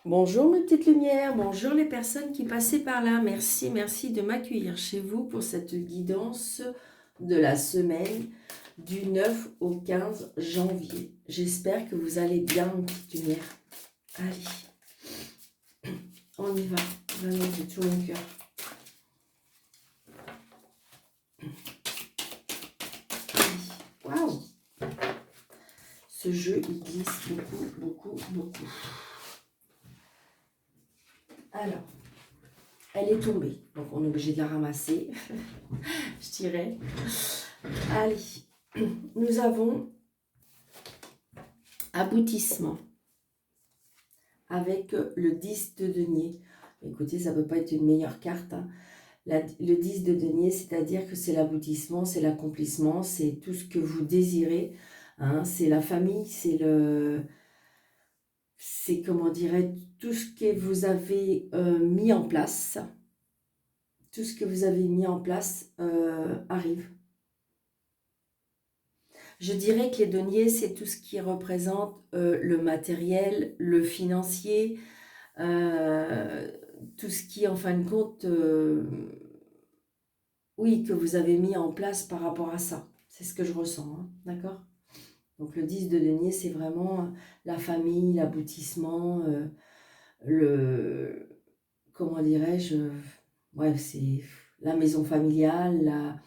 Bonjour mes petites lumières, bonjour les personnes qui passaient par là. Merci, merci de m'accueillir chez vous pour cette guidance de la semaine du 9 au 15 janvier. J'espère que vous allez bien mes petites lumières. Allez, on y va, vraiment de tout mon cœur. Waouh! Ce jeu, il glisse beaucoup, beaucoup, beaucoup. Alors, elle est tombée, donc on est obligé de la ramasser, je dirais. Allez, nous avons aboutissement avec le 10 de denier. Écoutez, ça ne peut pas être une meilleure carte. Hein. Le 10 de denier, c'est-à-dire que c'est l'aboutissement, c'est l'accomplissement, c'est tout ce que vous désirez. Hein, c'est la famille, c'est comment dirais tout ce que vous avez mis en place. Tout ce que vous avez mis en place arrive. Je dirais que les deniers, c'est tout ce qui représente le matériel, le financier, tout ce qui, en fin de compte, oui, que vous avez mis en place par rapport à ça. C'est ce que je ressens, hein, d'accord? Donc le 10 de denier, c'est vraiment la famille, l'aboutissement, le... Comment dirais-je? Ouais, c'est la maison familiale,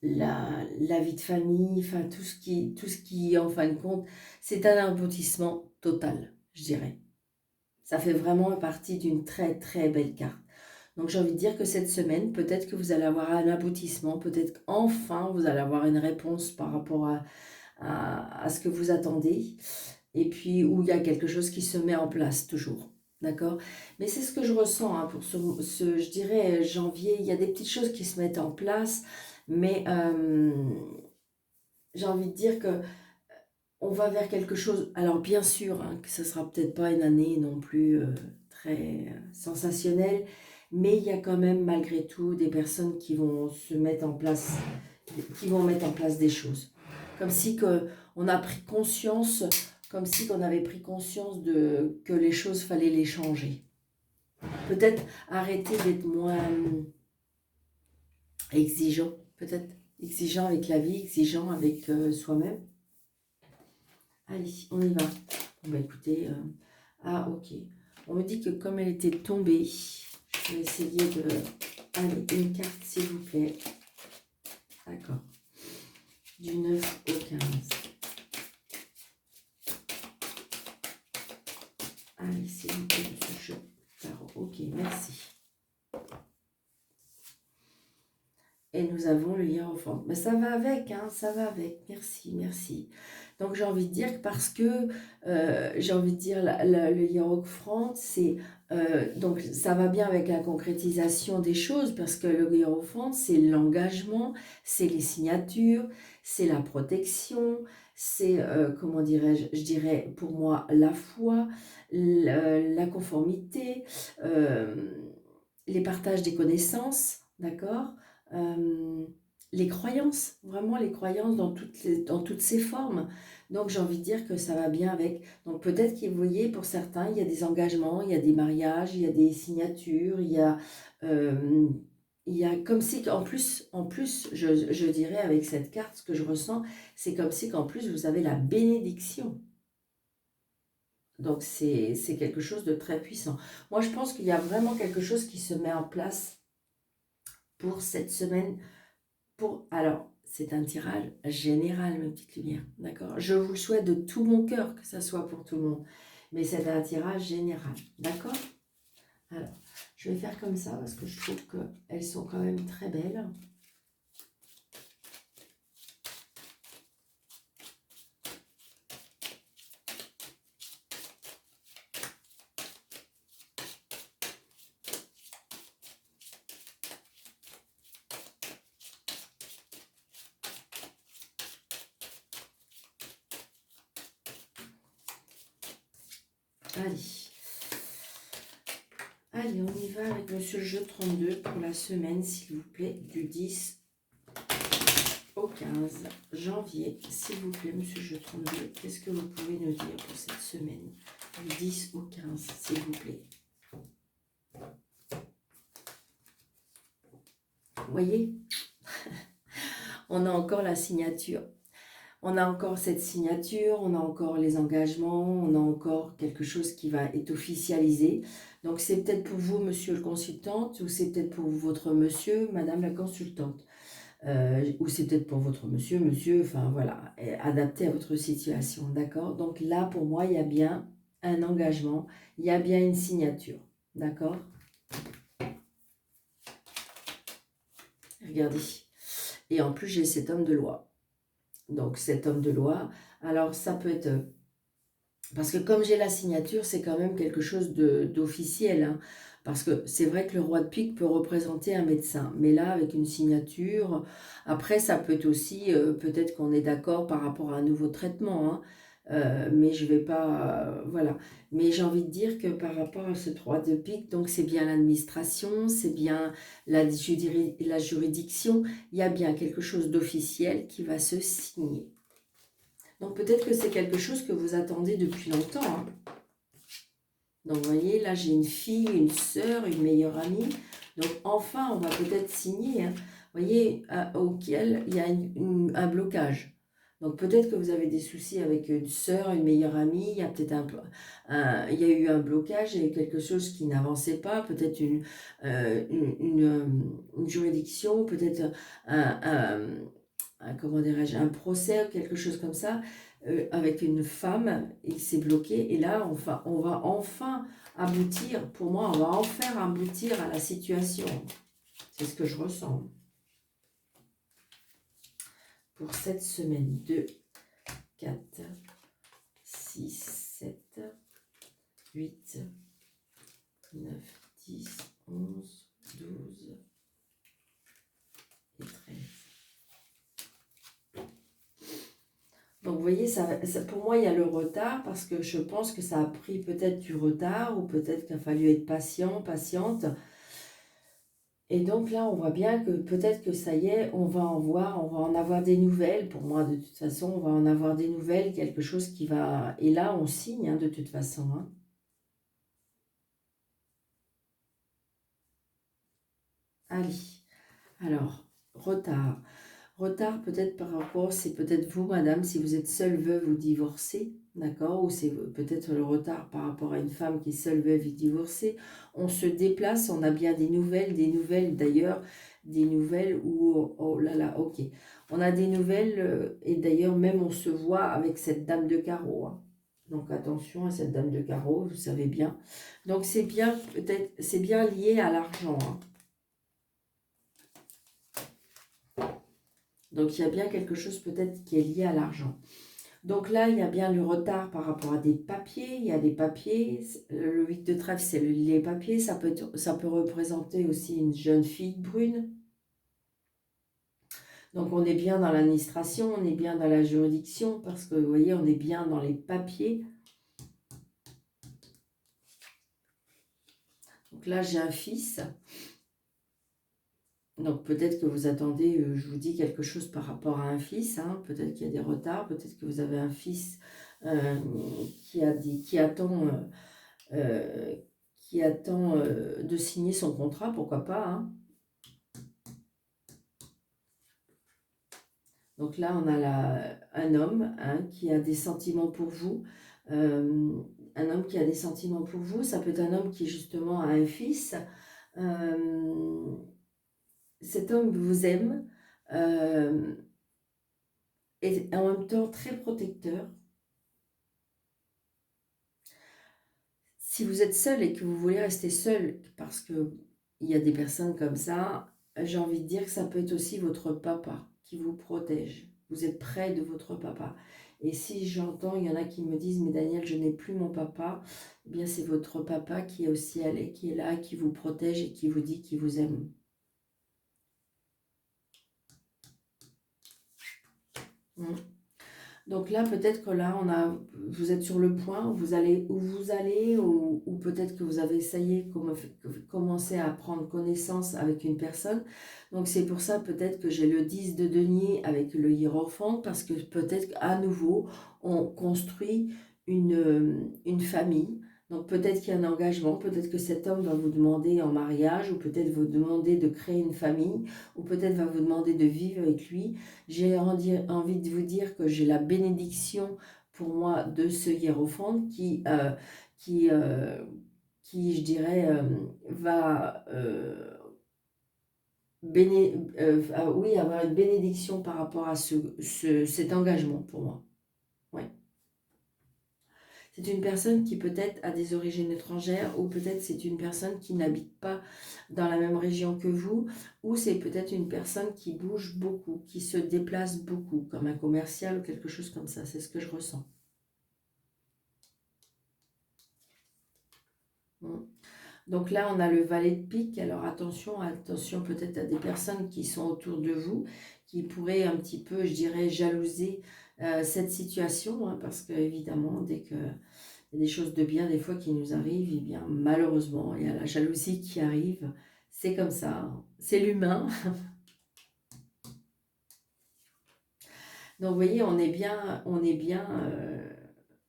la vie de famille, enfin tout ce qui, en fin de compte, c'est un aboutissement total, je dirais. Ça fait vraiment partie d'une très très belle carte. Donc j'ai envie de dire que cette semaine, peut-être que vous allez avoir un aboutissement, peut-être qu'enfin vous allez avoir une réponse par rapport à ce que vous attendez. Et puis où il y a quelque chose qui se met en place toujours. D'accord? Mais c'est ce que je ressens hein, pour je dirais, janvier. Il y a des petites choses qui se mettent en place, mais j'ai envie de dire que on va vers quelque chose. Alors bien sûr, hein, que ce ne sera peut-être pas une année non plus très sensationnelle, mais il y a quand même malgré tout des personnes qui vont se mettre en place, qui vont mettre en place des choses. Comme si on a pris conscience, comme si on avait pris conscience que les choses fallait les changer. Peut-être arrêter d'être moins exigeant, peut-être exigeant avec la vie, exigeant avec soi-même. Allez, on y va. Bon, bah écoutez, ah ok. On me dit que comme elle était tombée, je vais essayer de... Allez, une carte s'il vous plaît. D'accord. Du 9 au 15. Allez, s'il vous plaît, monsieur Tarot. Ok, merci. Et nous avons le hiérophante. Mais ça va avec, hein, ça va avec. Merci, merci. Donc j'ai envie de dire que parce que j'ai envie de dire le hiérophante, c'est donc ça va bien avec la concrétisation des choses parce que le hiérophante, c'est l'engagement, c'est les signatures, c'est la protection, c'est comment dirais-je, je dirais pour moi la foi, la conformité, les partages des connaissances, d'accord? Les croyances, vraiment les croyances dans toutes ces formes. Donc j'ai envie de dire que ça va bien avec. Donc peut-être que vous voyez, pour certains, il y a des engagements, il y a des mariages, il y a des signatures, il y a comme si, en plus je dirais avec cette carte, ce que je ressens, c'est comme si qu'en plus vous avez la bénédiction. Donc c'est quelque chose de très puissant. Moi je pense qu'il y a vraiment quelque chose qui se met en place pour cette semaine. Alors, c'est un tirage général, mes petites lumières, d'accord? Je vous le souhaite de tout mon cœur que ça soit pour tout le monde, mais c'est un tirage général, d'accord? Alors, je vais faire comme ça parce que je trouve qu'elles sont quand même très belles. Allez. Allez, on y va avec Monsieur Jeu 32 pour la semaine, s'il vous plaît, du 10 au 15 janvier. S'il vous plaît, Monsieur Jeu 32, qu'est-ce que vous pouvez nous dire pour cette semaine du 10 au 15, s'il vous plaît. Vous voyez, on a encore la signature. On a encore cette signature, on a encore les engagements, on a encore quelque chose qui va être officialisé. Donc c'est peut-être pour vous, monsieur le consultant, ou c'est peut-être pour votre monsieur, madame la consultante. Ou c'est peut-être pour votre monsieur, enfin voilà, adapté à votre situation, d'accord? Donc là, pour moi, il y a bien un engagement, il y a bien une signature, d'accord? Regardez. Et en plus, j'ai cet homme de loi. Donc cet homme de loi, alors ça peut être... Parce que comme j'ai la signature, c'est quand même quelque chose d'officiel, hein. Parce que c'est vrai que le roi de pique peut représenter un médecin. Mais là, avec une signature, après, ça peut être aussi, peut-être qu'on est d'accord par rapport à un nouveau traitement, hein. Mais je vais pas... voilà. Mais j'ai envie de dire que par rapport à ce roi de pique, donc c'est bien l'administration, c'est bien la juridiction. Il y a bien quelque chose d'officiel qui va se signer. Donc peut-être que c'est quelque chose que vous attendez depuis longtemps, hein. Donc vous voyez, là j'ai une fille, une sœur, une meilleure amie. Donc enfin, on va peut-être signer, hein. Vous voyez, auquel il y a un blocage. Donc peut-être que vous avez des soucis avec une sœur, une meilleure amie. Il y a peut-être il y a eu un blocage, il y a eu quelque chose qui n'avançait pas. Peut-être une juridiction, peut-être un, comment dirais-je, un procès ou quelque chose comme ça, avec une femme, il s'est bloqué, et là, enfin, on va enfin aboutir, pour moi, on va enfin aboutir à la situation. C'est ce que je ressens. Pour cette semaine, 2, 4, 6, 7, 8, 9, 10, 11, 12 et 13. Donc, vous voyez, pour moi, il y a le retard parce que je pense que ça a pris peut-être du retard ou peut-être qu'il a fallu être patient, patiente. Et donc là, on voit bien que peut-être que ça y est, on va en avoir des nouvelles. Pour moi, de toute façon, on va en avoir des nouvelles, quelque chose qui va... Et là, on signe, hein, de toute façon, hein. Allez, alors, retard. Retard peut-être par rapport, c'est peut-être vous, madame, si vous êtes seule veuve ou divorcée, d'accord? Ou c'est peut-être le retard par rapport à une femme qui est seule veuve et divorcée. On se déplace, on a bien des nouvelles d'ailleurs, des nouvelles où, oh là là, ok. On a des nouvelles et d'ailleurs même on se voit avec cette dame de carreau, hein. Donc attention à cette dame de carreau, vous savez bien. Donc c'est bien, peut-être, c'est bien lié à l'argent, hein. Donc il y a bien quelque chose peut-être qui est lié à l'argent. Donc là, il y a bien le retard par rapport à des papiers. Il y a des papiers. Le 8 de trèfle, c'est les papiers. Ça peut représenter aussi une jeune fille brune. Donc on est bien dans l'administration, on est bien dans la juridiction parce que vous voyez, on est bien dans les papiers. Donc là, j'ai un fils. Donc peut-être que vous attendez, je vous dis quelque chose par rapport à un fils, hein. Peut-être qu'il y a des retards, peut-être que vous avez un fils qui attend, euh, de signer son contrat, pourquoi pas, hein. Donc là, on a un homme, hein, qui a des sentiments pour vous. Un homme qui a des sentiments pour vous, ça peut être un homme qui justement a un fils. Euh, Cet homme vous aime. Et en même temps très protecteur. Si vous êtes seul et que vous voulez rester seul, parce qu'il y a des personnes comme ça, j'ai envie de dire que ça peut être aussi votre papa qui vous protège. Vous êtes près de votre papa. Et si j'entends, il y en a qui me disent, mais Daniel, je n'ai plus mon papa, eh bien c'est votre papa qui est au ciel et qui est là, qui vous protège et qui vous dit qu'il vous aime. Donc là, peut-être que là, vous êtes sur le point, vous allez où vous allez, ou peut-être que vous avez essayé, commencé à prendre connaissance avec une personne. Donc c'est pour ça peut-être que j'ai le 10 de denier avec le hiérophante, parce que peut-être qu'à nouveau, on construit une famille. Donc peut-être qu'il y a un engagement, peut-être que cet homme va vous demander en mariage, ou peut-être vous demander de créer une famille, ou peut-être va vous demander de vivre avec lui. J'ai envie de vous dire que j'ai la bénédiction pour moi de ce hiérophante qui, qui je dirais, va oui, avoir une bénédiction par rapport à cet engagement pour moi. Ouais. C'est une personne qui peut-être a des origines étrangères, ou peut-être c'est une personne qui n'habite pas dans la même région que vous, ou c'est peut-être une personne qui bouge beaucoup, qui se déplace beaucoup, comme un commercial ou quelque chose comme ça. C'est ce que je ressens. Mm. Donc là, on a le valet de pique. Alors attention, attention peut-être à des personnes qui sont autour de vous, qui pourraient un petit peu, je dirais, jalouser cette situation, hein, parce que évidemment, dès que il y a des choses de bien des fois qui nous arrivent, et bien malheureusement, il y a la jalousie qui arrive. C'est comme ça, hein. C'est l'humain. Donc vous voyez, on est bien,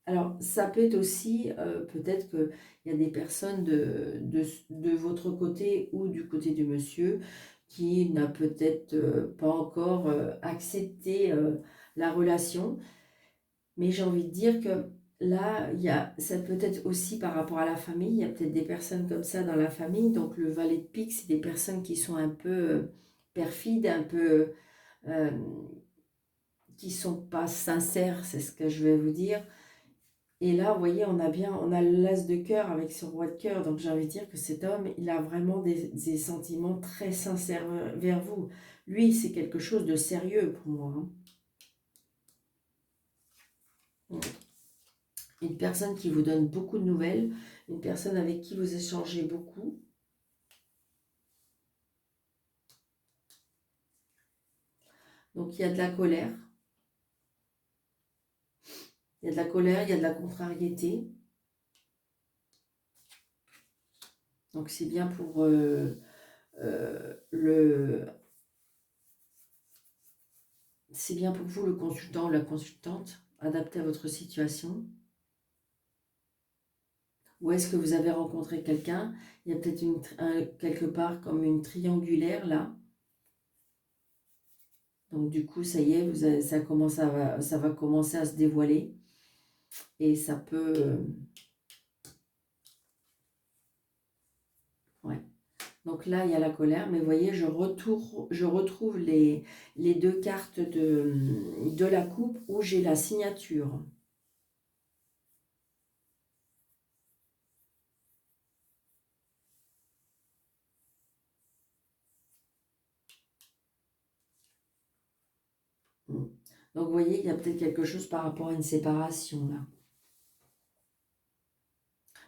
alors ça peut être aussi, peut-être qu'il y a des personnes de votre côté ou du côté du monsieur qui n'a peut-être pas encore accepté la relation. Mais j'ai envie de dire que là, ça peut être aussi par rapport à la famille. Il y a peut-être des personnes comme ça dans la famille. Donc le valet de pique, c'est des personnes qui sont un peu perfides, un peu euh, qui sont pas sincères, c'est ce que je vais vous dire. Et là, vous voyez, on a l'as de cœur avec ce roi de cœur. Donc j'ai envie de dire que cet homme, il a vraiment des sentiments très sincères vers vous. Lui, c'est quelque chose de sérieux pour moi, hein. Une personne qui vous donne beaucoup de nouvelles, une personne avec qui vous échangez beaucoup. Donc il y a de la colère, il y a de la colère, il y a de la contrariété. Donc c'est bien pour c'est bien pour vous, le consultant ou la consultante, adapté à votre situation. Ou est-ce que vous avez rencontré quelqu'un? Il y a peut-être quelque part comme une triangulaire là. Donc du coup, ça y est, ça va commencer à se dévoiler. Et ça peut... ouais. Donc là, il y a la colère, mais vous voyez, je retrouve les deux cartes de la coupe où j'ai la signature. Donc vous voyez, il y a peut-être quelque chose par rapport à une séparation là.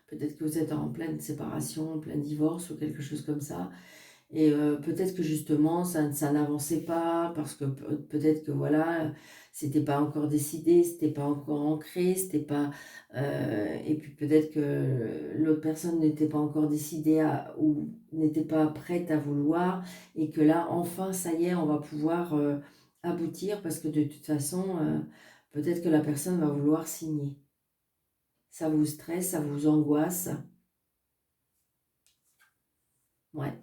Peut-être que vous êtes en pleine séparation, en plein divorce ou quelque chose comme ça. Et peut-être que justement, ça n'avançait pas parce que peut-être que voilà, c'était pas encore décidé, c'était pas encore ancré, c'était pas... et puis peut-être que l'autre personne n'était pas encore décidée ou n'était pas prête à vouloir, et que là, enfin, ça y est, on va pouvoir aboutir parce que de toute façon, peut-être que la personne va vouloir signer. Ça vous stresse, ça vous angoisse. Ouais.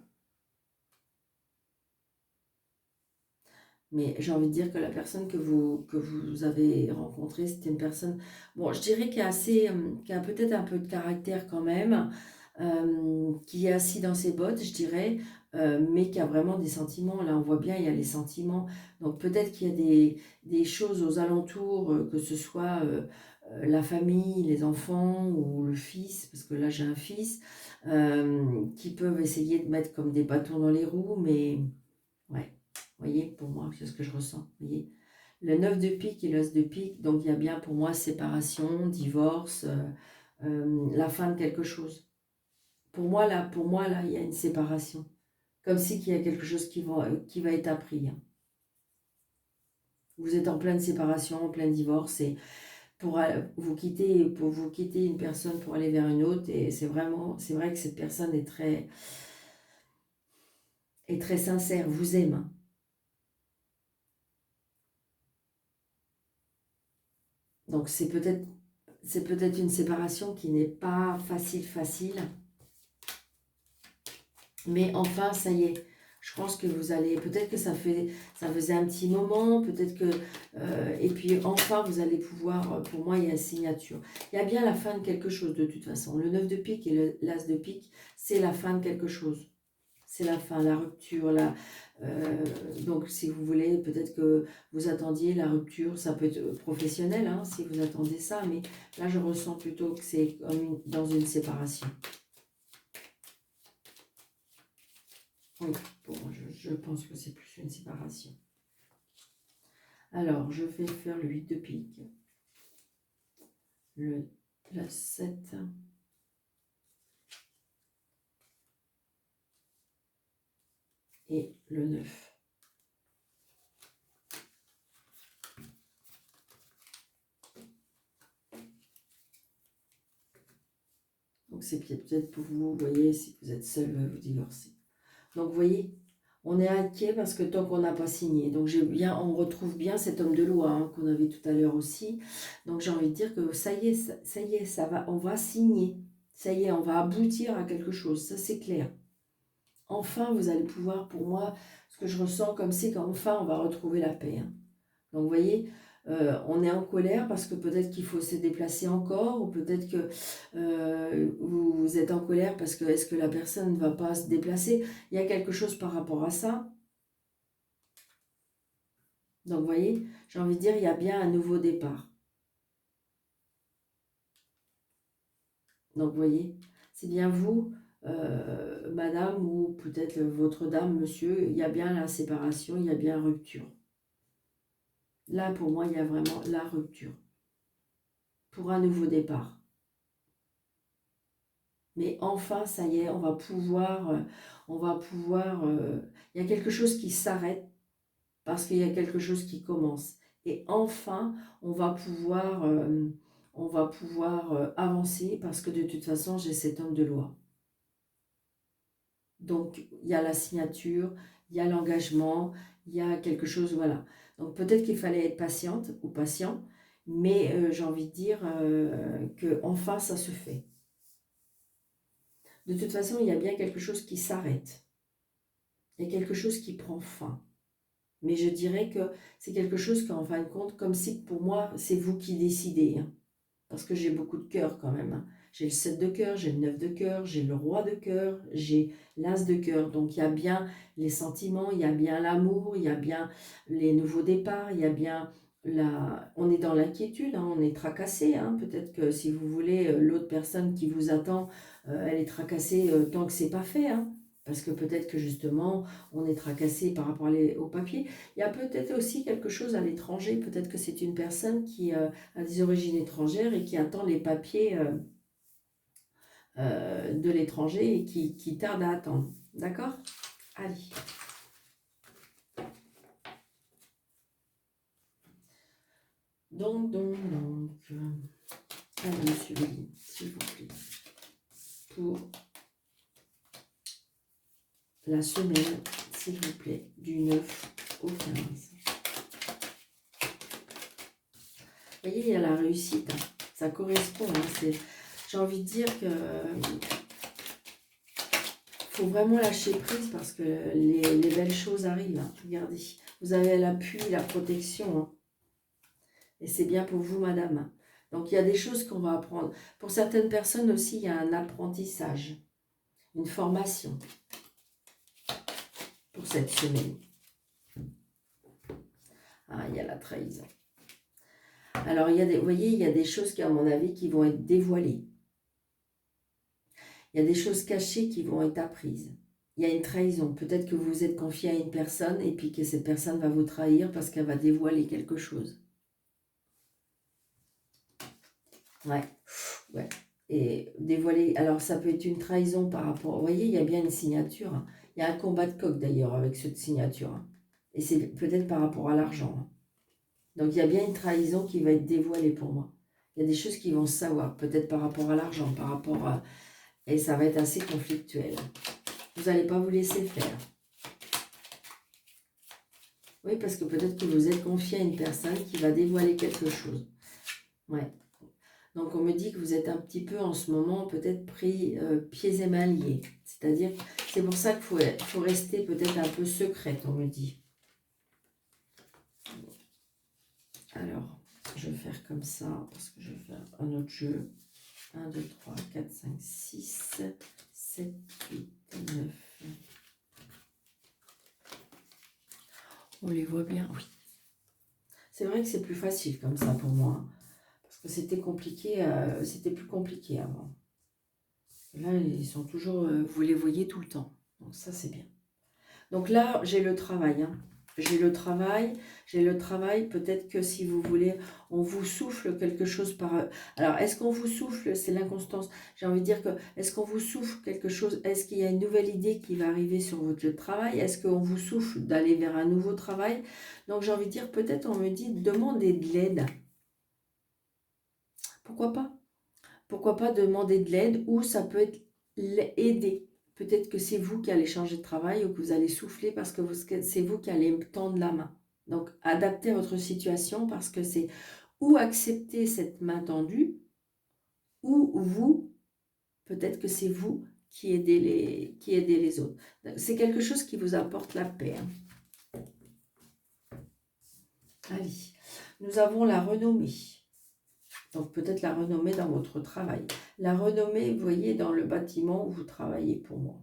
Mais j'ai envie de dire que la personne que vous avez rencontrée, c'était une personne, bon, je dirais qui est assez, qui a peut-être un peu de caractère quand même, qui est assis dans ses bottes, je dirais, mais qui a vraiment des sentiments. Là, on voit bien, il y a les sentiments. Donc peut-être qu'il y a des choses aux alentours, que ce soit la famille, les enfants ou le fils, parce que là j'ai un fils, qui peuvent essayer de mettre comme des bâtons dans les roues, mais... ouais, vous voyez, pour moi, c'est ce que je ressens. Vous voyez, le 9 de pique et l'as de pique, donc il y a bien pour moi séparation, divorce, la fin de quelque chose. Pour moi, là, il y a une séparation. Comme si qu'il y a quelque chose qui va être appris, hein. Vous êtes en pleine séparation, en plein divorce, et pour vous quitter une personne pour aller vers une autre, et c'est vrai que cette personne est très sincère, vous aime, hein. Donc c'est peut-être c'est peut-être une séparation qui n'est pas facile. Mais enfin, ça y est. Je pense que vous allez, peut-être que ça faisait un petit moment, peut-être que, et puis enfin, vous allez pouvoir, pour moi, il y a une signature. Il y a bien la fin de quelque chose de toute façon. Le 9 de pique et l'as de pique, c'est la fin de quelque chose. C'est la fin, la rupture, donc si vous voulez, peut-être que vous attendiez la rupture, ça peut être professionnel, hein, si vous attendez ça, mais là, je ressens plutôt que c'est comme dans une séparation. Oui, bon, je pense que c'est plus une séparation. Alors, je vais faire le 8 de pique, la 7, et le 9. Donc, c'est peut-être pour vous, vous voyez, si vous êtes seul, vous divorcez. Donc, vous voyez, on est inquiet parce que tant qu'on n'a pas signé. Donc, on retrouve bien cet homme de loi hein, qu'on avait tout à l'heure aussi. Donc, j'ai envie de dire que ça y est, ça va, on va signer. Ça y est, on va aboutir à quelque chose. Ça, c'est clair. Enfin, vous allez pouvoir, pour moi, ce que je ressens comme c'est qu'enfin, on va retrouver la paix. Hein. Donc, vous voyez, on est en colère parce que peut-être qu'il faut se déplacer encore, ou peut-être que vous êtes en colère parce que est-ce que la personne ne va pas se déplacer? Il y a quelque chose par rapport à ça. Donc, vous voyez, j'ai envie de dire, il y a bien un nouveau départ. Donc, vous voyez, c'est bien vous, madame, ou peut-être votre dame, monsieur, il y a bien la séparation, il y a bien rupture. Là, pour moi, il y a vraiment la rupture. Pour un nouveau départ. Mais enfin, ça y est, on va pouvoir, il y a quelque chose qui s'arrête parce qu'il y a quelque chose qui commence. Et enfin, on va pouvoir avancer parce que de toute façon, j'ai cet homme de loi. Donc, il y a la signature, il y a l'engagement, il y a quelque chose, voilà. Donc, peut-être qu'il fallait être patiente ou patient, mais j'ai envie de dire que enfin, ça se fait. De toute façon, il y a bien quelque chose qui s'arrête. Il y a quelque chose qui prend fin. Mais je dirais que c'est quelque chose qu'en fin de compte, comme si pour moi, c'est vous qui décidez. Hein. Parce que j'ai beaucoup de cœur quand même. Hein. J'ai le 7 de cœur, j'ai le 9 de cœur, j'ai le roi de cœur, j'ai l'as de cœur. Donc il y a bien les sentiments, il y a bien l'amour, il y a bien les nouveaux départs, il y a bien on est dans l'inquiétude, hein, on est tracassé. Hein. Peut-être que si vous voulez, l'autre personne qui vous attend, elle est tracassée tant que c'est pas fait. Hein. Parce que peut-être que justement, on est tracassé par rapport au papier. Il y a peut-être aussi quelque chose à l'étranger. Peut-être que c'est une personne qui a des origines étrangères et qui attend les papiers de l'étranger et qui tarde à attendre. D'accord? Allez. Donc. Allez, monsieur Willy, s'il vous plaît. Pour la semaine, s'il vous plaît, du 9 au 15. Vous voyez, il y a la réussite. Hein. Ça correspond. Hein. J'ai envie de dire que faut vraiment lâcher prise parce que les belles choses arrivent. Hein. Regardez, vous avez l'appui, la protection. Hein. Et c'est bien pour vous, madame. Hein. Donc, il y a des choses qu'on va apprendre. Pour certaines personnes aussi, il y a un apprentissage, une formation pour cette semaine. Ah, il y a la trahison. Alors, vous voyez, il y a des choses qui, à mon avis, qui vont être dévoilées. Il y a des choses cachées qui vont être apprises. Il y a une trahison. Peut-être que vous vous êtes confié à une personne et puis que cette personne va vous trahir parce qu'elle va dévoiler quelque chose. Ouais. Et dévoiler. Alors, ça peut être une trahison par rapport. Vous voyez, il y a bien une signature. Hein. Il y a un combat de coq d'ailleurs avec cette signature. Hein. Et c'est peut-être par rapport à l'argent. Hein. Donc, il y a bien une trahison qui va être dévoilée pour moi. Il y a des choses qui vont se savoir. Peut-être par rapport à l'argent, par rapport à. Et ça va être assez conflictuel. Vous n'allez pas vous laisser faire. Oui, parce que peut-être que vous êtes confié à une personne qui va dévoiler quelque chose. Ouais. Donc on me dit que vous êtes un petit peu en ce moment peut-être pris pieds et mains liés. C'est-à-dire, c'est pour ça qu'il faut rester peut-être un peu secrète, on me dit. Alors, je vais faire comme ça, parce que je vais faire un autre jeu. 1, 2, 3, 4, 5, 6, 7, 8, 9. On les voit bien, oui. C'est vrai que c'est plus facile comme ça pour moi. Parce que c'était compliqué, c'était plus compliqué avant. Là, ils sont toujours, vous les voyez tout le temps. Donc ça, c'est bien. Donc là, j'ai le travail. Hein. J'ai le travail. Peut-être que si vous voulez, on vous souffle quelque chose par... Alors, est-ce qu'on vous souffle? C'est l'inconstance. J'ai envie de dire que, est-ce qu'on vous souffle quelque chose? Est-ce qu'il y a une nouvelle idée qui va arriver sur votre lieu de travail? Est-ce qu'on vous souffle d'aller vers un nouveau travail? Donc, j'ai envie de dire, peut-être on me dit, demandez de l'aide. Pourquoi pas? Pourquoi pas demander de l'aide, ou ça peut être aider. Peut-être que c'est vous qui allez changer de travail ou que vous allez souffler parce que c'est vous qui allez me tendre la main. Donc, adaptez votre situation parce que c'est ou accepter cette main tendue, ou vous, peut-être que c'est vous qui aidez les autres. C'est quelque chose qui vous apporte la paix. Hein. Allez, nous avons la renommée. Donc peut-être la renommée dans votre travail. La renommée, vous voyez, dans le bâtiment où vous travaillez pour moi.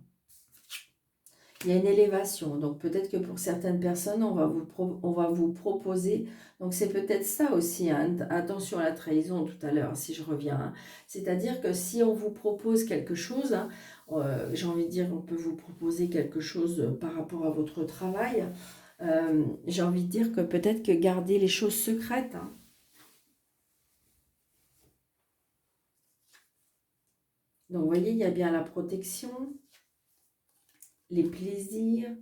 Il y a une élévation. Donc peut-être que pour certaines personnes, on va vous proposer. Donc c'est peut-être ça aussi. Hein, attention à la trahison tout à l'heure, si je reviens. Hein. C'est-à-dire que si on vous propose quelque chose, hein, j'ai envie de dire, on peut vous proposer quelque chose par rapport à votre travail. J'ai envie de dire que peut-être que garder les choses secrètes. Hein, donc, vous voyez, il y a bien la protection, les plaisirs,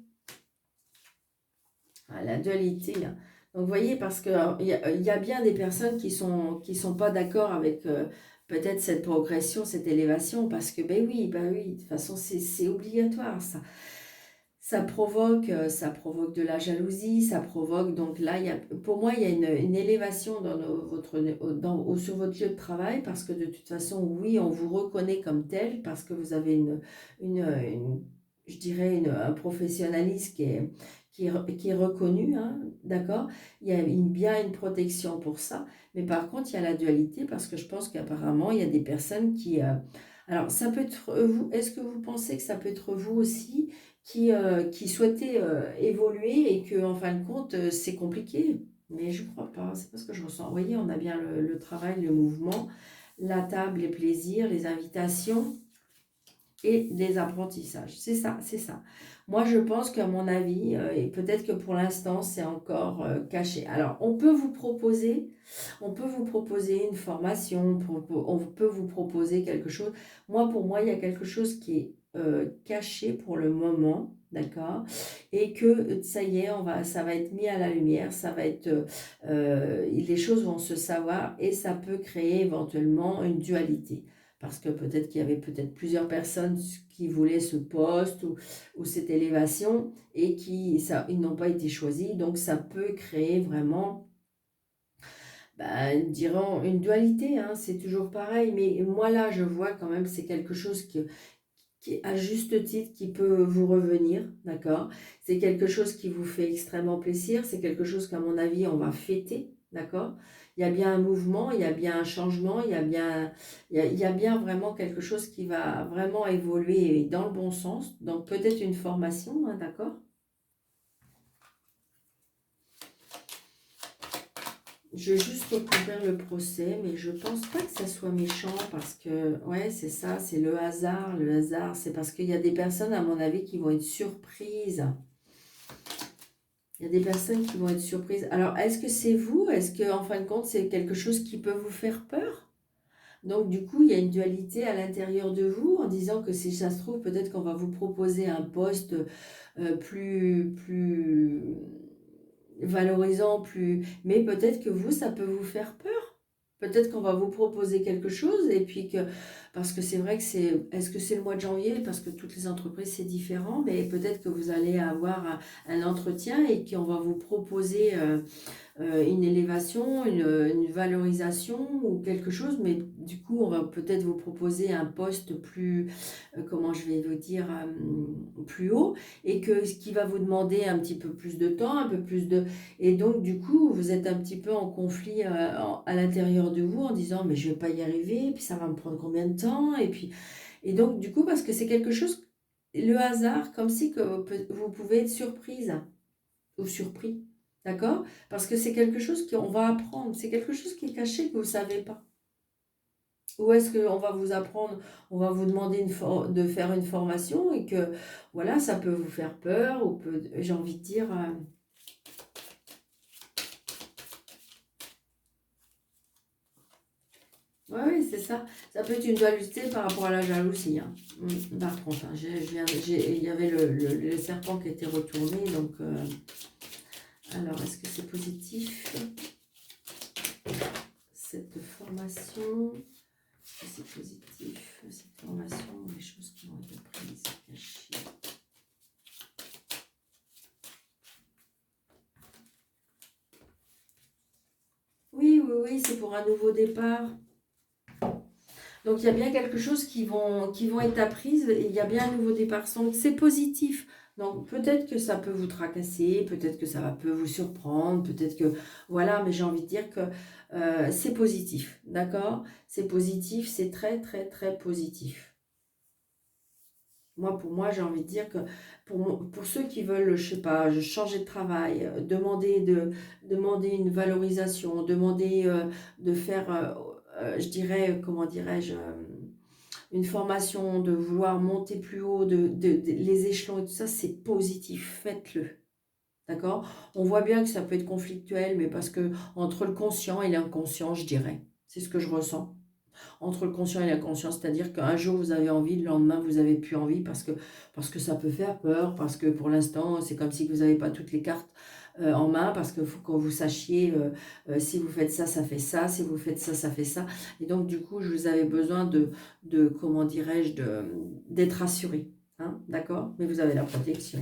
la dualité. Donc, vous voyez, parce qu'il y a bien des personnes qui sont pas d'accord avec peut-être cette progression, cette élévation, parce que, ben oui, de toute façon, c'est obligatoire, ça. Ça provoque de la jalousie, ça provoque, donc là, pour moi, il y a une élévation sur votre lieu de travail, parce que de toute façon, oui, on vous reconnaît comme tel, parce que vous avez je dirais, un professionnalisme qui est reconnu, hein, d'accord? Il y a bien une protection pour ça, mais par contre, il y a la dualité, parce que je pense qu'apparemment, il y a des personnes qui... alors, ça peut être vous, est-ce que vous pensez que ça peut être vous aussi qui souhaitait évoluer et que en fin de compte c'est compliqué, mais je crois pas, c'est pas ce que je ressens. Vous voyez, on a bien le travail, le mouvement, la table, les plaisirs, les invitations et des apprentissages. C'est ça, c'est ça. Moi, je pense qu'à mon avis, et peut-être que pour l'instant, c'est encore caché. Alors, on peut vous proposer une formation, on peut vous proposer quelque chose. Pour moi, il y a quelque chose qui est caché pour le moment, d'accord? Et que ça y est, ça va être mis à la lumière, ça va être, les choses vont se savoir et ça peut créer éventuellement une dualité. Parce que peut-être qu'il y avait peut-être plusieurs personnes qui voulaient ce poste ou cette élévation et ils n'ont pas été choisis. Donc ça peut créer vraiment, dirons, une dualité. Hein, c'est toujours pareil. Mais moi là, je vois quand même, c'est quelque chose qui à juste titre, qui peut vous revenir, d'accord? C'est quelque chose qui vous fait extrêmement plaisir. C'est quelque chose qu'à mon avis, on va fêter, d'accord? Il y a bien un mouvement, il y a bien un changement, il y a bien vraiment quelque chose qui va vraiment évoluer dans le bon sens. Donc peut-être une formation, hein, d'accord? Je vais juste recouvrir le procès, mais je pense pas que ça soit méchant parce que, ouais, c'est ça, c'est le hasard. Le hasard, c'est parce qu'il y a des personnes, à mon avis, qui vont être surprises. Il y a des personnes qui vont être surprises. Alors, est-ce que c'est vous? Est-ce que, en fin de compte, c'est quelque chose qui peut vous faire peur? Donc, du coup, il y a une dualité à l'intérieur de vous en disant que si ça se trouve, peut-être qu'on va vous proposer un poste plus valorisant, mais peut-être que vous, ça peut vous faire peur. Peut-être qu'on va vous proposer quelque chose et puis parce que c'est vrai que est-ce que c'est le mois de janvier? Parce que toutes les entreprises, c'est différent, mais peut-être que vous allez avoir un entretien et qu'on va vous proposer une élévation, une valorisation ou quelque chose, mais du coup, on va peut-être vous proposer un poste plus, comment je vais vous dire, plus haut, et que ce qui va vous demander un petit peu plus de temps, un peu plus de... Et donc, du coup, vous êtes un petit peu en conflit à l'intérieur de vous en disant, mais je vais pas y arriver, et puis ça va me prendre combien de temps, et puis... Et donc, du coup, parce que c'est quelque chose, le hasard, comme si que vous pouvez être surprise ou surpris, d'accord? Parce que c'est quelque chose qu'on va apprendre, c'est quelque chose qui est caché que vous ne savez pas. Ou est-ce qu'on va vous apprendre, on va vous demander de faire une formation et que, voilà, ça peut vous faire peur, ou j'ai envie de dire... ouais, oui, c'est ça. Ça peut être une dualité par rapport à la jalousie, hein. Par contre, hein, il y avait le serpent qui était retourné, donc... alors, est-ce que c'est positif, cette formation? Est-ce que c'est positif, cette formation, les choses qui vont être prises, cachées? Oui, oui, oui, c'est pour un nouveau départ. Donc, il y a bien quelque chose qui vont être apprises, et il y a bien un nouveau départ. Donc, c'est positif. Donc, peut-être que ça peut vous tracasser, peut-être que peut vous surprendre, peut-être que... Voilà, mais j'ai envie de dire que c'est positif, d'accord? C'est positif, c'est très, très, très positif. Moi, pour moi, j'ai envie de dire que pour ceux qui veulent, je sais pas, changer de travail, demander une valorisation, demander de faire, je dirais, comment dirais-je, une formation, de vouloir monter plus haut, les échelons et tout ça, c'est positif, faites-le. D'accord? On voit bien que ça peut être conflictuel, mais parce que entre le conscient et l'inconscient, je dirais, c'est ce que je ressens. Entre le conscient et l'inconscient, c'est-à-dire qu'un jour vous avez envie, le lendemain vous n'avez plus envie parce que ça peut faire peur, parce que pour l'instant c'est comme si vous n'avez pas toutes les cartes en main, parce qu'il faut que vous sachiez si vous faites ça, ça fait ça, si vous faites ça, ça fait ça. Et donc du coup, je vous avais besoin comment dirais-je, d'être rassuré. Hein, d'accord? Mais vous avez la protection.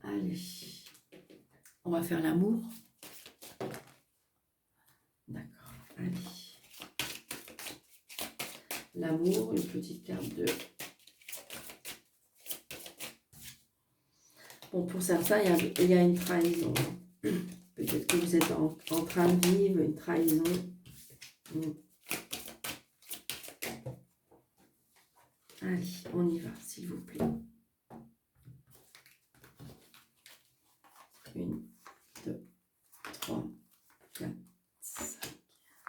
Allez, on va faire l'amour. D'accord, allez. L'amour, une petite carte de... Bon, pour certains, il y a une trahison. Peut-être que vous êtes en train de vivre une trahison. Allez, on y va, s'il vous plaît. 1, 2, 3, 4, 5,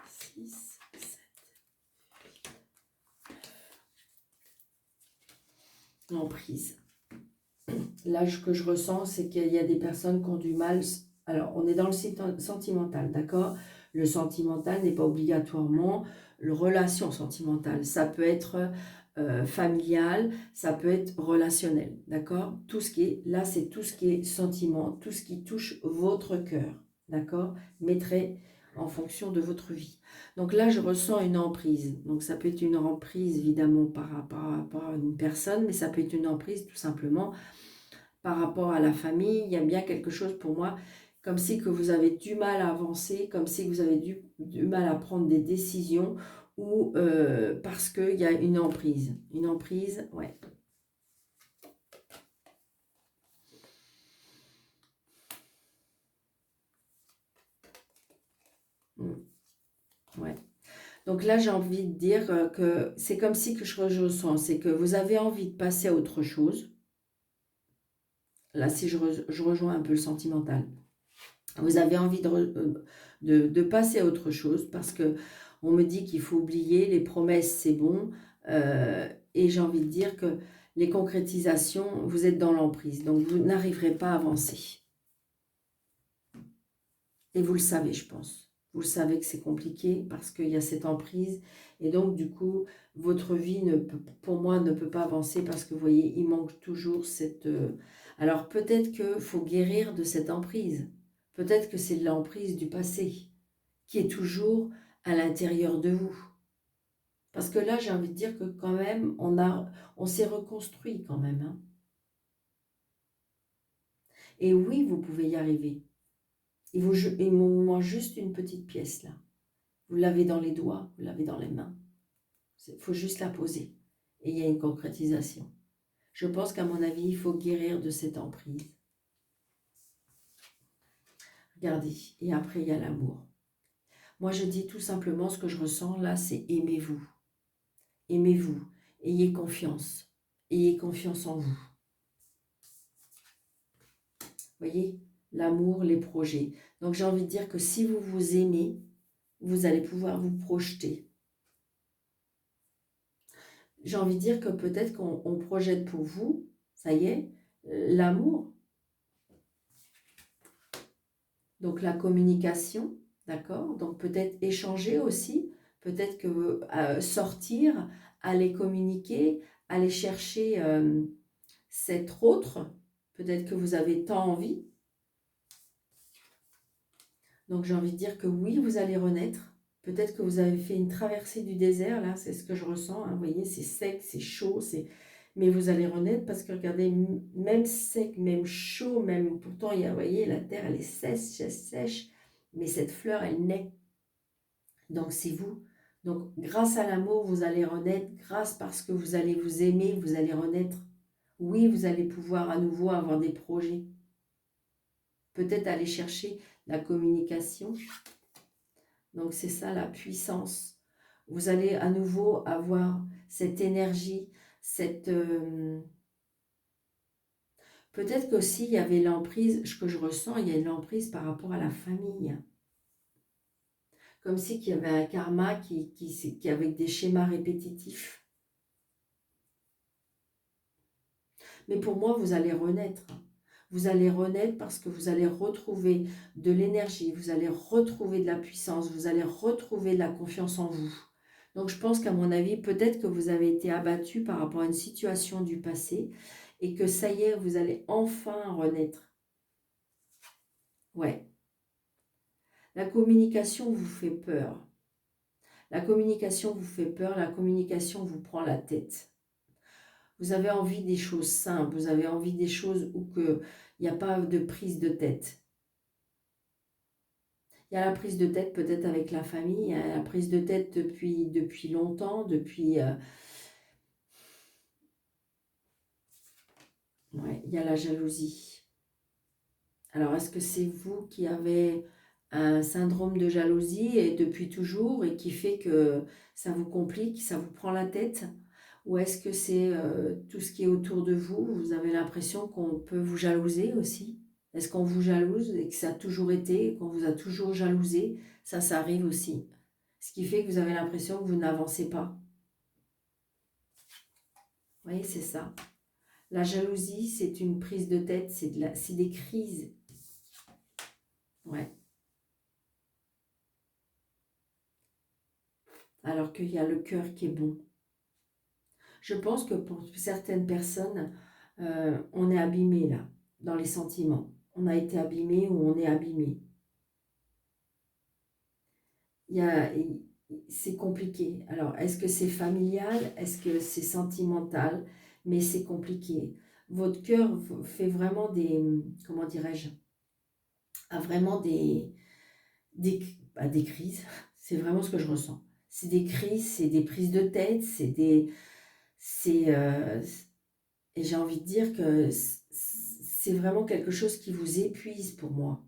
6, 7, 8. L'emprise. Là, ce que je ressens, c'est qu'il y a des personnes qui ont du mal. Alors, on est dans le sentimental, d'accord? Le sentimental n'est pas obligatoirement le relation sentimentale. Ça peut être familial, ça peut être relationnel, d'accord? Tout ce qui est, là, c'est tout ce qui est sentiment, tout ce qui touche votre cœur, d'accord? Mettrait en fonction de votre vie. Donc là, je ressens une emprise. Donc ça peut être une emprise, évidemment, par rapport à une personne, mais ça peut être une emprise tout simplement par rapport à la famille. Il y a bien quelque chose pour moi, comme si que vous avez du mal à avancer, comme si que vous avez du mal à prendre des décisions, ou parce qu'il y a une emprise. Une emprise, ouais. Ouais. Donc là, j'ai envie de dire que c'est comme si que je ressens, c'est que vous avez envie de passer à autre chose. Là, si je rejoins un peu le sentimental. Vous avez envie de passer à autre chose parce que on me dit qu'il faut oublier, les promesses, c'est bon. Et j'ai envie de dire que les concrétisations, vous êtes dans l'emprise. Donc, vous n'arriverez pas à avancer. Et vous le savez, je pense. Vous le savez que c'est compliqué parce qu'il y a cette emprise. Et donc, du coup, votre vie, pour moi, ne peut pas avancer parce que, vous voyez, il manque toujours cette... Alors, peut-être qu'il faut guérir de cette emprise. Peut-être que c'est de l'emprise du passé qui est toujours à l'intérieur de vous. Parce que là, j'ai envie de dire que quand même, on s'est reconstruit quand même. Hein. Et oui, vous pouvez y arriver. Il vous manque juste une petite pièce là. Vous l'avez dans les doigts, vous l'avez dans les mains. Il faut juste la poser. Et il y a une concrétisation. Je pense qu'à mon avis, il faut guérir de cette emprise. Regardez, et après, il y a l'amour. Moi, je dis tout simplement ce que je ressens là, c'est aimez-vous. Aimez-vous. Ayez confiance. Ayez confiance en vous. Voyez, l'amour, les projets. Donc, j'ai envie de dire que si vous vous aimez, vous allez pouvoir vous projeter. J'ai envie de dire que peut-être qu'on projette pour vous, ça y est, l'amour. Donc la communication, d'accord? Donc peut-être échanger aussi, peut-être que sortir, aller communiquer, aller chercher cet autre, peut-être que vous avez tant envie. Donc j'ai envie de dire que oui, vous allez renaître. Peut-être que vous avez fait une traversée du désert, là, c'est ce que je ressens. Hein, vous voyez, c'est sec, c'est chaud, mais vous allez renaître parce que regardez, même sec, même chaud, même pourtant, vous voyez, la terre, elle est sèche, sèche, mais cette fleur, elle naît. Donc c'est vous. Donc grâce à l'amour, vous allez renaître. Grâce parce que vous allez vous aimer, vous allez renaître. Oui, vous allez pouvoir à nouveau avoir des projets. Peut-être aller chercher la communication. Donc c'est ça la puissance. Vous allez à nouveau avoir cette énergie, cette... Peut-être qu'aussi il y avait l'emprise, ce que je ressens, il y a une emprise par rapport à la famille. Comme si qu'il y avait un karma qui avec des schémas répétitifs. Mais pour moi, vous allez renaître. Vous allez renaître parce que vous allez retrouver de l'énergie, vous allez retrouver de la puissance, vous allez retrouver de la confiance en vous. Donc je pense qu'à mon avis, peut-être que vous avez été abattu par rapport à une situation du passé et que ça y est, vous allez enfin renaître. Ouais. La communication vous fait peur. La communication vous fait peur, la communication vous prend la tête. Vous avez envie des choses simples, vous avez envie des choses où il n'y a pas de prise de tête. Il y a la prise de tête peut-être avec la famille, il y a la prise de tête depuis longtemps, Ouais, il y a la jalousie. Alors, est-ce que c'est vous qui avez un syndrome de jalousie et depuis toujours et qui fait que ça vous complique, ça vous prend la tête? Ou est-ce que c'est tout ce qui est autour de vous, vous avez l'impression qu'on peut vous jalouser aussi? Est-ce qu'on vous jalouse et que ça a toujours été, qu'on vous a toujours jalousé? Ça arrive aussi. Ce qui fait que vous avez l'impression que vous n'avancez pas. Vous voyez, c'est ça. La jalousie, c'est une prise de tête, c'est des crises. Ouais. Alors qu'il y a le cœur qui est bon. Je pense que pour certaines personnes, on est abîmé là, dans les sentiments. On a été abîmé ou on est abîmé. C'est compliqué. Alors, est-ce que c'est familial? Est-ce que c'est sentimental? Mais c'est compliqué. Votre cœur fait vraiment comment dirais-je, a vraiment des crises. C'est vraiment ce que je ressens. C'est des crises, c'est des prises de tête, c'est, et j'ai envie de dire que c'est vraiment quelque chose qui vous épuise pour moi.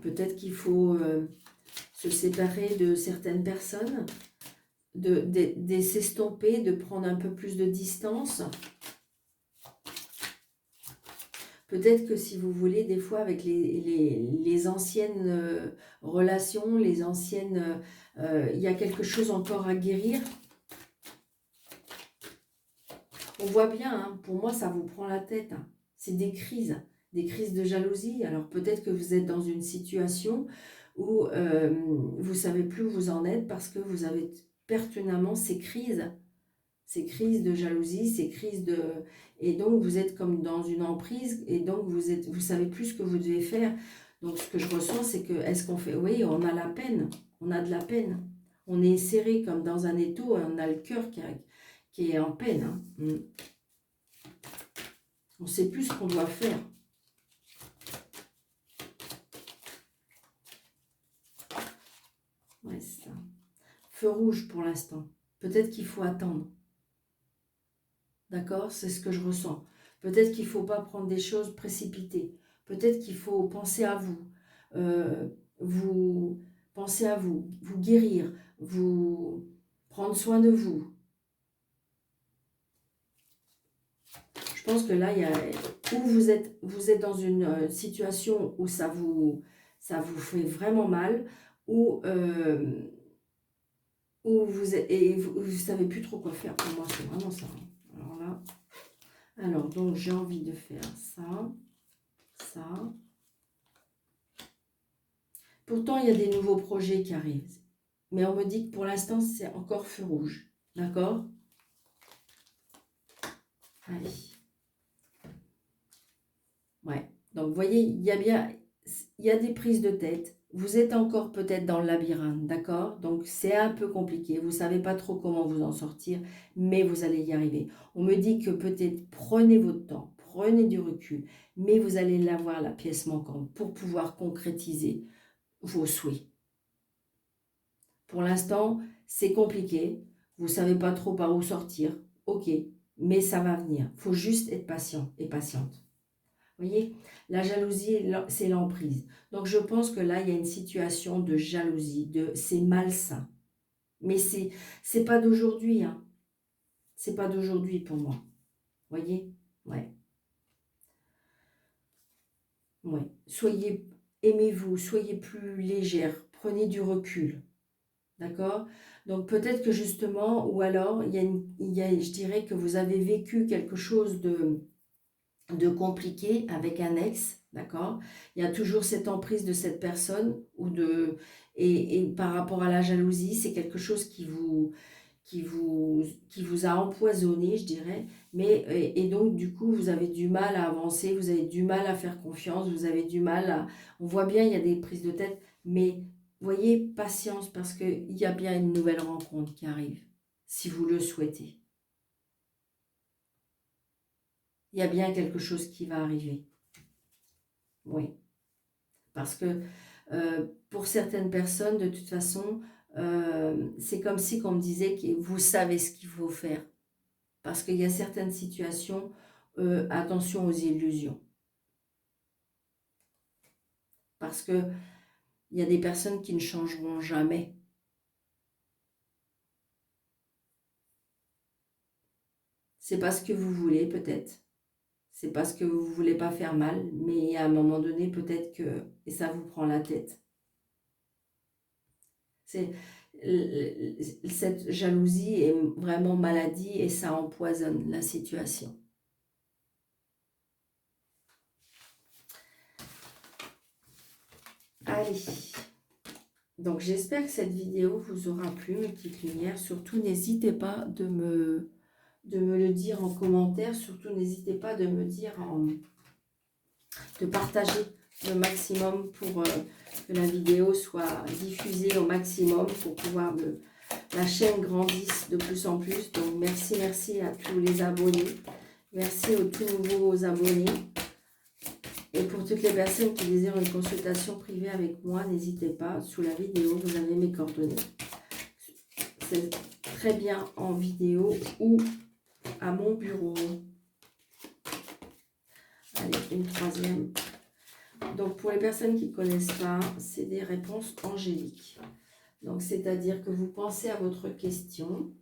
Peut-être qu'il faut se séparer de certaines personnes, de s'estomper, de prendre un peu plus de distance. Peut-être que si vous voulez, des fois avec les anciennes relations, les anciennes... il y a quelque chose encore à guérir. On voit bien, hein, pour moi, ça vous prend la tête. Hein. C'est des crises de jalousie. Alors peut-être que vous êtes dans une situation où vous ne savez plus où vous en êtes parce que vous avez pertinemment ces crises de jalousie, ces crises de... Et donc vous êtes comme dans une emprise et donc vous savez plus ce que vous devez faire. Donc ce que je ressens, c'est que, est-ce qu'on fait... Oui, on a la peine, on a de la peine. On est serré comme dans un étau, on a le cœur qui est en peine. Hein. On ne sait plus ce qu'on doit faire. Ouais, c'est ça. Feu rouge pour l'instant. Peut-être qu'il faut attendre. D'accord? C'est ce que je ressens. Peut-être qu'il ne faut pas prendre des choses précipitées. Peut-être qu'il faut penser à vous. Vous penser à vous. Vous guérir. Vous prendre soin de vous. Je pense que là, il y a, où vous êtes dans une situation où ça vous fait vraiment mal, où vous êtes, et vous ne savez plus trop quoi faire. Pour moi, c'est vraiment ça. Alors là, alors donc j'ai envie de faire ça, ça. Pourtant, il y a des nouveaux projets qui arrivent. Mais on me dit que pour l'instant, c'est encore feu rouge. D'accord? Allez. Ouais. Donc, vous voyez, il y a des prises de tête. Vous êtes encore peut-être dans le labyrinthe, d'accord? Donc, c'est un peu compliqué. Vous ne savez pas trop comment vous en sortir, mais vous allez y arriver. On me dit que peut-être prenez votre temps, prenez du recul, mais vous allez l'avoir, la pièce manquante, pour pouvoir concrétiser vos souhaits. Pour l'instant, c'est compliqué. Vous ne savez pas trop par où sortir. Ok, mais ça va venir. Il faut juste être patient et patiente. Vous voyez, la jalousie, c'est l'emprise. Donc, je pense que là, il y a une situation de jalousie, c'est malsain. Mais c'est pas d'aujourd'hui, hein. C'est pas d'aujourd'hui pour moi. Vous voyez? Ouais. Ouais. Aimez-vous, soyez plus légère, prenez du recul. D'accord? Donc peut-être que justement, ou alors, je dirais que vous avez vécu quelque chose de compliqué avec un ex, d'accord? Il y a toujours cette emprise de cette personne, et par rapport à la jalousie, c'est quelque chose qui vous a empoisonné, je dirais, et donc du coup, vous avez du mal à avancer, vous avez du mal à faire confiance, vous avez du mal à... On voit bien, il y a des prises de tête, mais voyez, patience, parce qu'il y a bien une nouvelle rencontre qui arrive, si vous le souhaitez. Il y a bien quelque chose qui va arriver. Oui. Parce que pour certaines personnes, de toute façon, c'est comme si on me disait que vous savez ce qu'il faut faire. Parce qu'il y a certaines situations, attention aux illusions. Parce qu'il y a des personnes qui ne changeront jamais. C'est pas ce que vous voulez peut-être. C'est parce que vous ne voulez pas faire mal. Mais à un moment donné, peut-être que... Et ça vous prend la tête. Cette jalousie est vraiment maladie et ça empoisonne la situation. Allez, donc j'espère que cette vidéo vous aura plu, mes petites lumières. Surtout, n'hésitez pas de me le dire en commentaire. Surtout, n'hésitez pas de me dire, de partager le maximum pour que la vidéo soit diffusée au maximum pour pouvoir la chaîne grandisse de plus en plus. Donc, merci à tous les abonnés. Merci aux tout nouveaux abonnés. Et pour toutes les personnes qui désirent une consultation privée avec moi, n'hésitez pas, sous la vidéo, vous avez mes coordonnées. C'est très bien en vidéo ou à mon bureau. Allez, une troisième. Donc, pour les personnes qui ne connaissent pas, c'est des réponses angéliques. Donc, c'est-à-dire que vous pensez à votre question.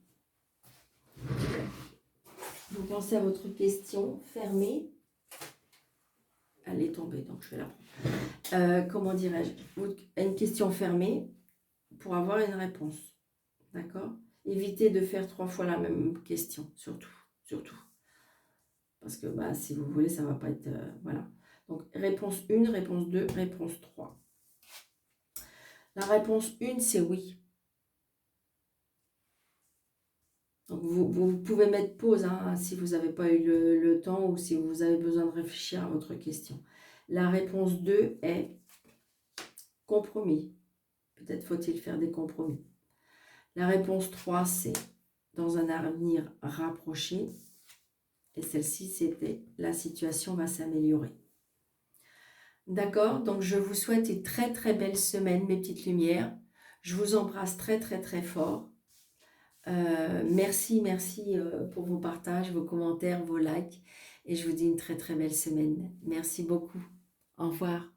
Vous pensez à votre question fermée. Elle est tombée, donc je vais la prendre. Comment dirais-je? Une question fermée pour avoir une réponse. D'accord? Évitez de faire 3 fois la même question, surtout. Parce que si vous voulez, ça ne va pas être... voilà. Donc, réponse 1, réponse 2, réponse 3. La réponse 1, c'est oui. Donc, vous pouvez mettre pause si vous n'avez pas eu le temps ou si vous avez besoin de réfléchir à votre question. La réponse 2 est compromis. Peut-être faut-il faire des compromis. La réponse 3, c'est dans un avenir rapproché. Et celle-ci, c'était la situation va s'améliorer. D'accord? Donc, je vous souhaite une très très belle semaine, mes petites lumières. Je vous embrasse très très très fort. Merci, merci pour vos partages, vos commentaires, vos likes. Et je vous dis une très très belle semaine. Merci beaucoup. Au revoir.